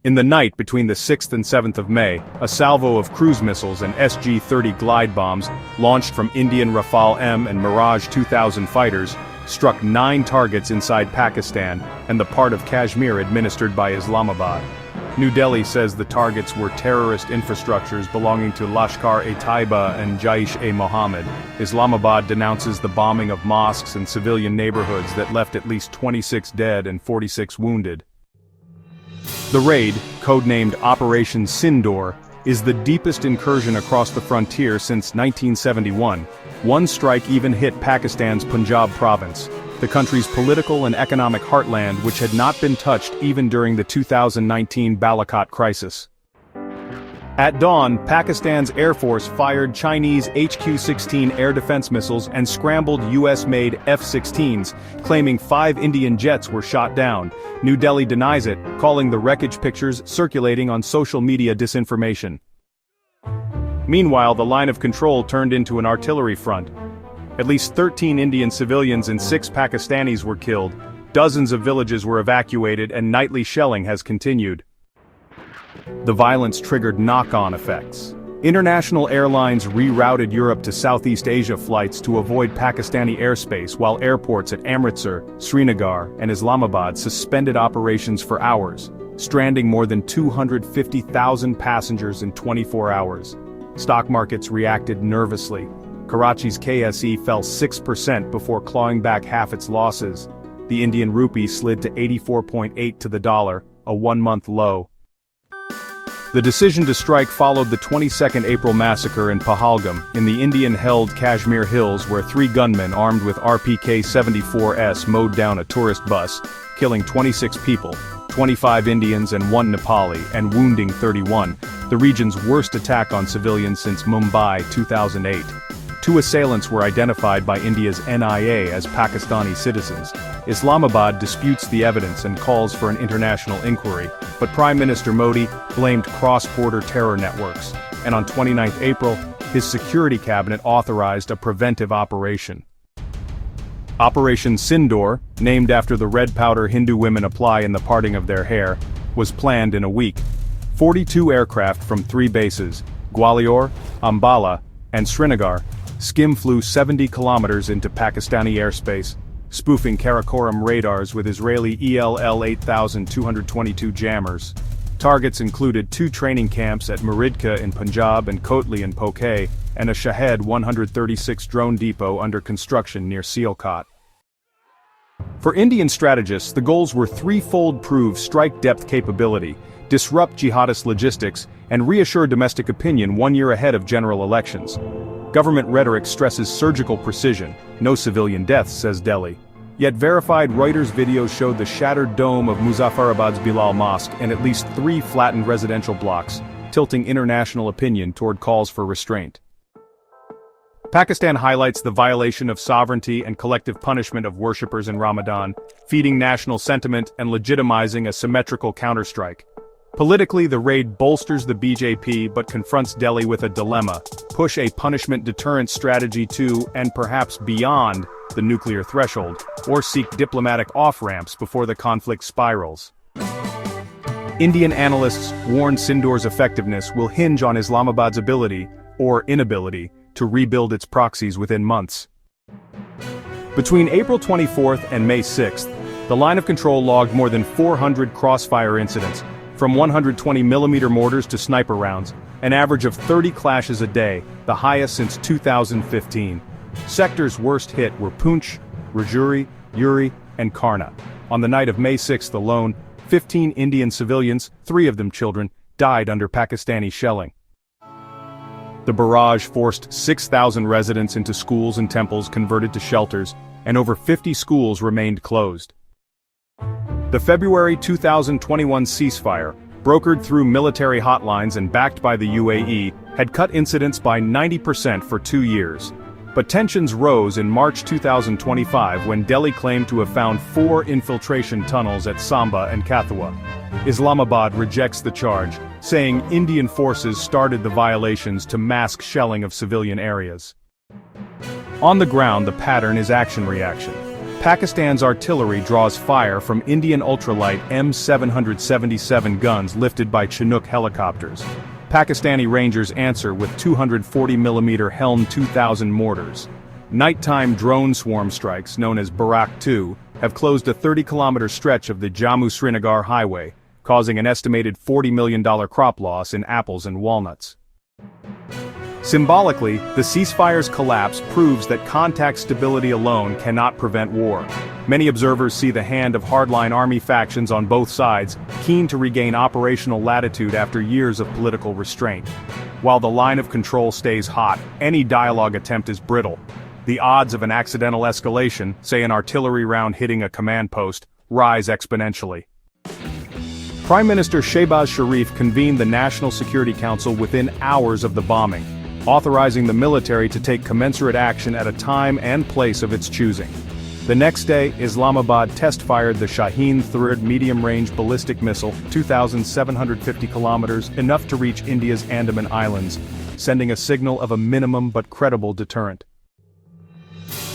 In the night between the 6th and 7th of May, a salvo of cruise missiles and SG-30 glide bombs, launched from Indian Rafale M and Mirage 2000 fighters, struck 9 targets inside Pakistan and the part of Kashmir administered by Islamabad. New Delhi says the targets were terrorist infrastructures belonging to Lashkar-e-Taiba and Jaish-e-Mohammed. Islamabad denounces the bombing of mosques and civilian neighborhoods that left at least 26 dead and 46 wounded. The raid, codenamed Operation Sindoor, is the deepest incursion across the frontier since 1971. One strike even hit Pakistan's Punjab province, the country's political and economic heartland, which had not been touched even during the 2019 Balakot crisis. At dawn, Pakistan's Air Force fired Chinese HQ-16 air defense missiles and scrambled US-made F-16s, claiming 5 Indian jets were shot down. New Delhi denies it, calling the wreckage pictures circulating on social media disinformation. Meanwhile, the line of control turned into an artillery front. At least 13 Indian civilians and 6 Pakistanis were killed, dozens of villages were evacuated, and nightly shelling has continued. The violence triggered knock-on effects. International airlines rerouted Europe to Southeast Asia flights to avoid Pakistani airspace, while airports at Amritsar, Srinagar, and Islamabad suspended operations for hours, stranding more than 250,000 passengers in 24 hours. Stock markets reacted nervously. Karachi's KSE fell 6% before clawing back half its losses. The Indian rupee slid to 84.8 to the dollar, a one-month low. The decision to strike followed the 22nd April massacre in Pahalgam, in the Indian-held Kashmir hills, where 3 gunmen armed with RPK-74s mowed down a tourist bus, killing 26 people, 25 Indians and 1 Nepali, and wounding 31, the region's worst attack on civilians since Mumbai 2008. 2 assailants were identified by India's NIA as Pakistani citizens. Islamabad disputes the evidence and calls for an international inquiry, but Prime Minister Modi blamed cross-border terror networks, and on 29 April, his security cabinet authorized a preventive operation. Operation Sindoor, named after the red powder Hindu women apply in the parting of their hair, was planned in a week. 42 aircraft from 3 bases, Gwalior, Ambala, and Srinagar, skim-flew 70 kilometers into Pakistani airspace, spoofing Karakoram radars with Israeli ELL-8222 jammers. Targets included 2 training camps at Muridka in Punjab and Kotli in Poke, and a Shahed 136 drone depot under construction near Sialkot. For Indian strategists, the goals were threefold: prove strike-depth capability, disrupt jihadist logistics, and reassure domestic opinion 1 year ahead of general elections. Government rhetoric stresses surgical precision, no civilian deaths, says Delhi. Yet verified Reuters videos showed the shattered dome of Muzaffarabad's Bilal Mosque and at least 3 flattened residential blocks, tilting international opinion toward calls for restraint. Pakistan highlights the violation of sovereignty and collective punishment of worshippers in Ramadan, feeding national sentiment and legitimizing a symmetrical counterstrike. Politically, the raid bolsters the BJP but confronts Delhi with a dilemma: push a punishment deterrent strategy to, and perhaps beyond, the nuclear threshold, or seek diplomatic off-ramps before the conflict spirals. Indian analysts warn Sindoor's effectiveness will hinge on Islamabad's ability, or inability, to rebuild its proxies within months. Between April 24th and May 6th, the line of control logged more than 400 crossfire incidents, from 120mm mortars to sniper rounds, an average of 30 clashes a day, the highest since 2015. Sectors worst hit were Poonch, Rajouri, Uri, and Karna. On the night of May 6th alone, 15 Indian civilians, 3 of them children, died under Pakistani shelling. The barrage forced 6,000 residents into schools and temples converted to shelters, and over 50 schools remained closed. The February 2021 ceasefire, brokered through military hotlines and backed by the UAE, had cut incidents by 90% for 2 years. But tensions rose in March 2025 when Delhi claimed to have found 4 infiltration tunnels at Samba and Kathua. Islamabad rejects the charge, saying Indian forces started the violations to mask shelling of civilian areas. On the ground, the pattern is action-reaction. Pakistan's artillery draws fire from Indian ultralight M777 guns lifted by Chinook helicopters. Pakistani Rangers answer with 240mm Helm 2000 mortars. Nighttime drone swarm strikes, known as Barak-2, have closed a 30-kilometer stretch of the Jammu-Srinagar highway, causing an estimated $40 million crop loss in apples and walnuts. Symbolically, the ceasefire's collapse proves that contact stability alone cannot prevent war. Many observers see the hand of hardline army factions on both sides, keen to regain operational latitude after years of political restraint. While the line of control stays hot, any dialogue attempt is brittle. The odds of an accidental escalation, say an artillery round hitting a command post, rise exponentially. Prime Minister Shehbaz Sharif convened the National Security Council within hours of the bombing, authorizing the military to take commensurate action at a time and place of its choosing. The next day, Islamabad test-fired the Shaheen-3 medium-range ballistic missile, 2,750 kilometers, enough to reach India's Andaman Islands, sending a signal of a minimum but credible deterrent.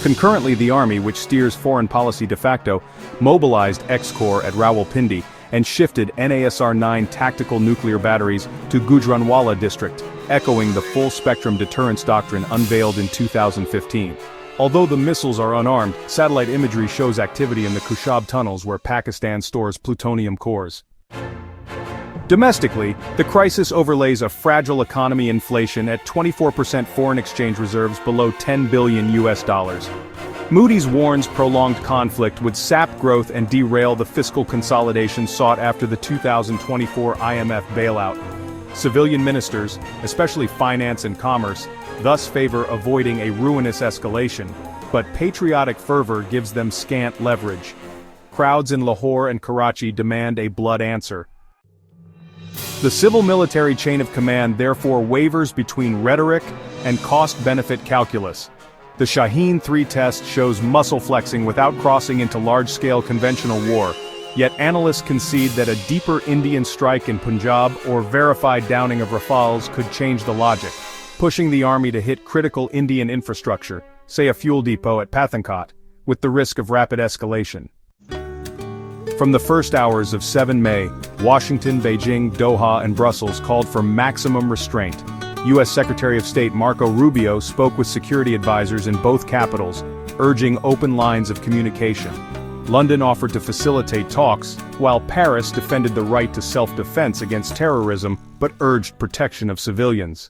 Concurrently, the army, which steers foreign policy de facto, mobilized X-Corps at Rawalpindi and shifted NASR-9 tactical nuclear batteries to Gujranwala district, echoing the full-spectrum deterrence doctrine unveiled in 2015. Although the missiles are unarmed, satellite imagery shows activity in the Kushab tunnels where Pakistan stores plutonium cores. Domestically, the crisis overlays a fragile economy, inflation at 24%, foreign exchange reserves below $10 billion. Moody's warns prolonged conflict would sap growth and derail the fiscal consolidation sought after the 2024 IMF bailout. Civilian ministers, especially finance and commerce, thus favor avoiding a ruinous escalation, but patriotic fervor gives them scant leverage. Crowds in Lahore and Karachi demand a blood answer. The civil-military chain of command therefore wavers between rhetoric and cost-benefit calculus. The Shaheen-3 test shows muscle flexing without crossing into large-scale conventional war, yet analysts concede that a deeper Indian strike in Punjab or verified downing of Rafales could change the logic, pushing the army to hit critical Indian infrastructure, say a fuel depot at Pathankot, with the risk of rapid escalation. From the first hours of 7 May, Washington, Beijing, Doha, and Brussels called for maximum restraint. U.S. Secretary of State Marco Rubio spoke with security advisors in both capitals, urging open lines of communication. London offered to facilitate talks, while Paris defended the right to self-defense against terrorism but urged protection of civilians.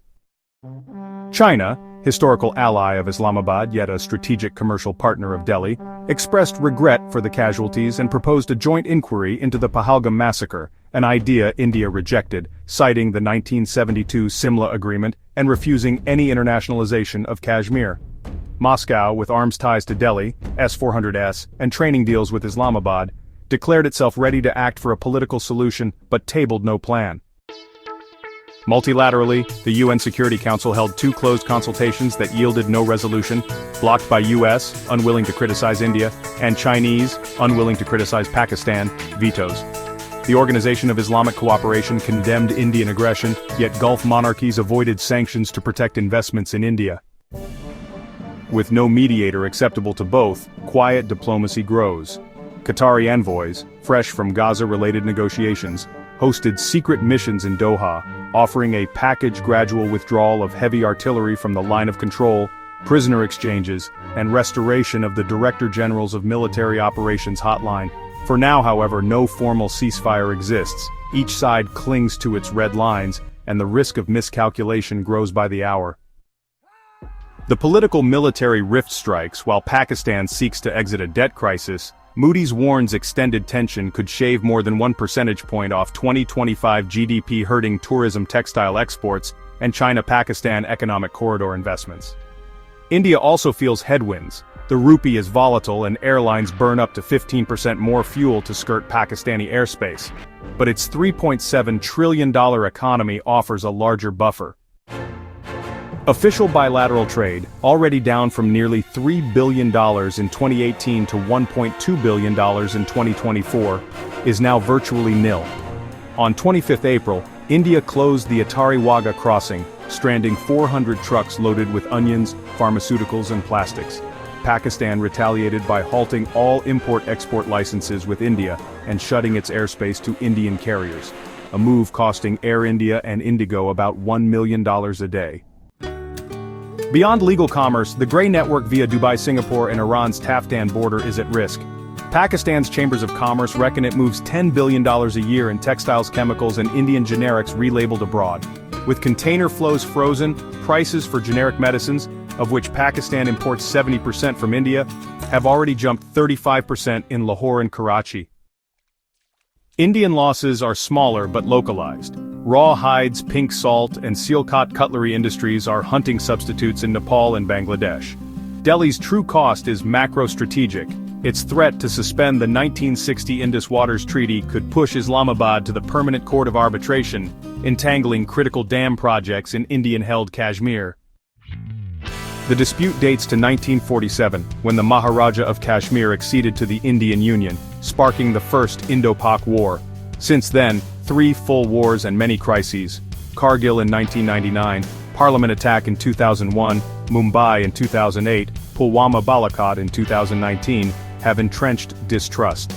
China, historical ally of Islamabad yet a strategic commercial partner of Delhi, expressed regret for the casualties and proposed a joint inquiry into the Pahalgam massacre, an idea India rejected, citing the 1972 Simla Agreement and refusing any internationalization of Kashmir. Moscow, with arms ties to Delhi, S-400S, and training deals with Islamabad, declared itself ready to act for a political solution but tabled no plan. Multilaterally, the UN Security Council held 2 closed consultations that yielded no resolution, blocked by US, unwilling to criticize India, and Chinese, unwilling to criticize Pakistan, vetoes. The Organization of Islamic Cooperation condemned Indian aggression, yet Gulf monarchies avoided sanctions to protect investments in India. With no mediator acceptable to both, quiet diplomacy grows. Qatari envoys, fresh from Gaza-related negotiations, hosted secret missions in Doha, offering a packaged gradual withdrawal of heavy artillery from the line of control, prisoner exchanges, and restoration of the Director Generals of Military Operations hotline. For now, however, no formal ceasefire exists. Each side clings to its red lines, and the risk of miscalculation grows by the hour. The political-military rift strikes while Pakistan seeks to exit a debt crisis. Moody's warns extended tension could shave more than 1 percentage point off 2025 GDP, hurting tourism, textile exports, and China-Pakistan economic corridor investments. India also feels headwinds. The rupee is volatile and airlines burn up to 15% more fuel to skirt Pakistani airspace. But its $3.7 trillion economy offers a larger buffer. Official bilateral trade, already down from nearly $3 billion in 2018 to $1.2 billion in 2024, is now virtually nil. On 25 April, India closed the Attari-Wagah crossing, stranding 400 trucks loaded with onions, pharmaceuticals and plastics. Pakistan retaliated by halting all import-export licenses with India and shutting its airspace to Indian carriers, a move costing Air India and Indigo about $1 million a day. Beyond legal commerce, the grey network via Dubai, Singapore, and Iran's Taftan border is at risk. Pakistan's chambers of commerce reckon it moves $10 billion a year in textiles, chemicals, and Indian generics relabeled abroad. With container flows frozen, prices for generic medicines, of which Pakistan imports 70% from India, have already jumped 35% in Lahore and Karachi. Indian losses are smaller but localized. Raw hides, pink salt, and seal-cut cutlery industries are hunting substitutes in Nepal and Bangladesh. Delhi's true cost is macro-strategic. Its threat to suspend the 1960 Indus Waters Treaty could push Islamabad to the Permanent Court of Arbitration, entangling critical dam projects in Indian-held Kashmir. The dispute dates to 1947, when the Maharaja of Kashmir acceded to the Indian Union, sparking the First Indo-Pak War. Since then, 3 full wars and many crises: Kargil in 1999, Parliament attack in 2001, Mumbai in 2008, Pulwama Balakot in 2019, have entrenched distrust.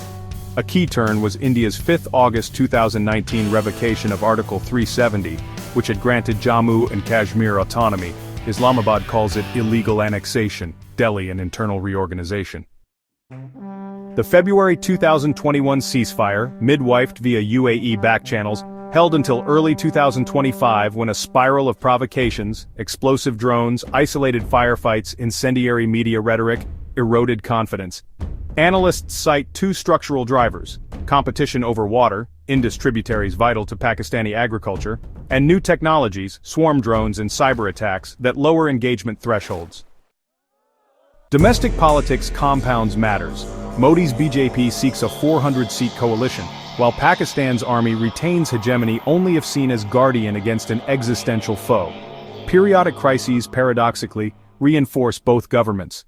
A key turn was India's 5 August 2019 revocation of Article 370, which had granted Jammu and Kashmir autonomy. Islamabad calls it illegal annexation, Delhi an internal reorganization. The February 2021 ceasefire, midwifed via UAE back channels, held until early 2025 when a spiral of provocations, explosive drones, isolated firefights, incendiary media rhetoric, eroded confidence. Analysts cite 2 structural drivers: competition over water, Indus tributaries vital to Pakistani agriculture, and new technologies, swarm drones and cyber attacks, that lower engagement thresholds. Domestic politics compounds matters. Modi's BJP seeks a 400-seat coalition, while Pakistan's army retains hegemony only if seen as guardian against an existential foe. Periodic crises, paradoxically, reinforce both governments.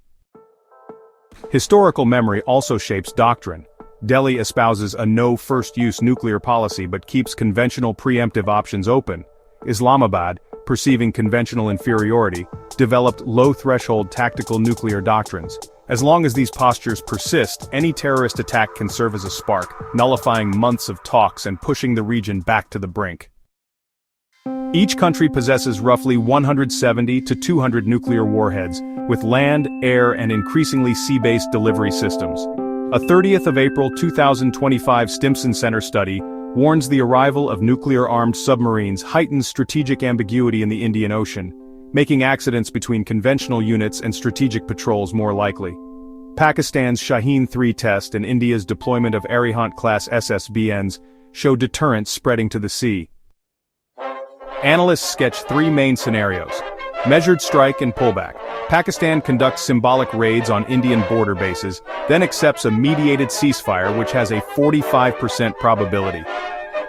Historical memory also shapes doctrine. Delhi espouses a no-first-use nuclear policy but keeps conventional preemptive options open. Islamabad, perceiving conventional inferiority, developed low-threshold tactical nuclear doctrines. As long as these postures persist, any terrorist attack can serve as a spark, nullifying months of talks and pushing the region back to the brink. Each country possesses roughly 170 to 200 nuclear warheads, with land, air, and increasingly sea-based delivery systems. A 30th of April 2025 Stimson Center study warns the arrival of nuclear-armed submarines heightens strategic ambiguity in the Indian Ocean, making accidents between conventional units and strategic patrols more likely. Pakistan's Shaheen-3 test and India's deployment of Arihant-class SSBNs show deterrence spreading to the sea. Analysts sketch 3 main scenarios: measured strike and pullback. Pakistan conducts symbolic raids on Indian border bases, then accepts a mediated ceasefire which has a 45% probability.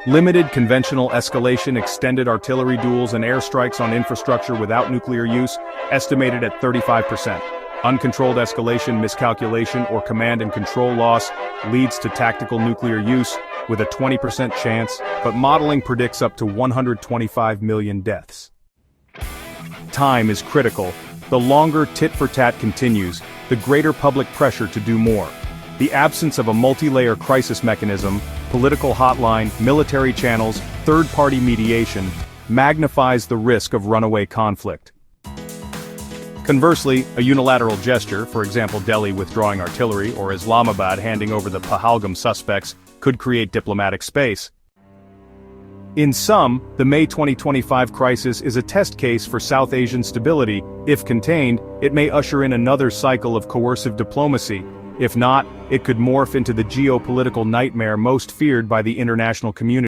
Limited conventional escalation, extended artillery duels, and airstrikes on infrastructure without nuclear use, estimated at 35%. Uncontrolled escalation, miscalculation, or command and control loss leads to tactical nuclear use, with a 20% chance, but modeling predicts up to 125 million deaths. Time is critical. The longer tit-for-tat continues, the greater public pressure to do more. The absence of a multi-layer crisis mechanism, political hotline, military channels, third-party mediation, magnifies the risk of runaway conflict. Conversely, a unilateral gesture, for example Delhi withdrawing artillery or Islamabad handing over the Pahalgam suspects, could create diplomatic space. In sum, the May 2025 crisis is a test case for South Asian stability. If contained, it may usher in another cycle of coercive diplomacy. If not, it could morph into the geopolitical nightmare most feared by the international community.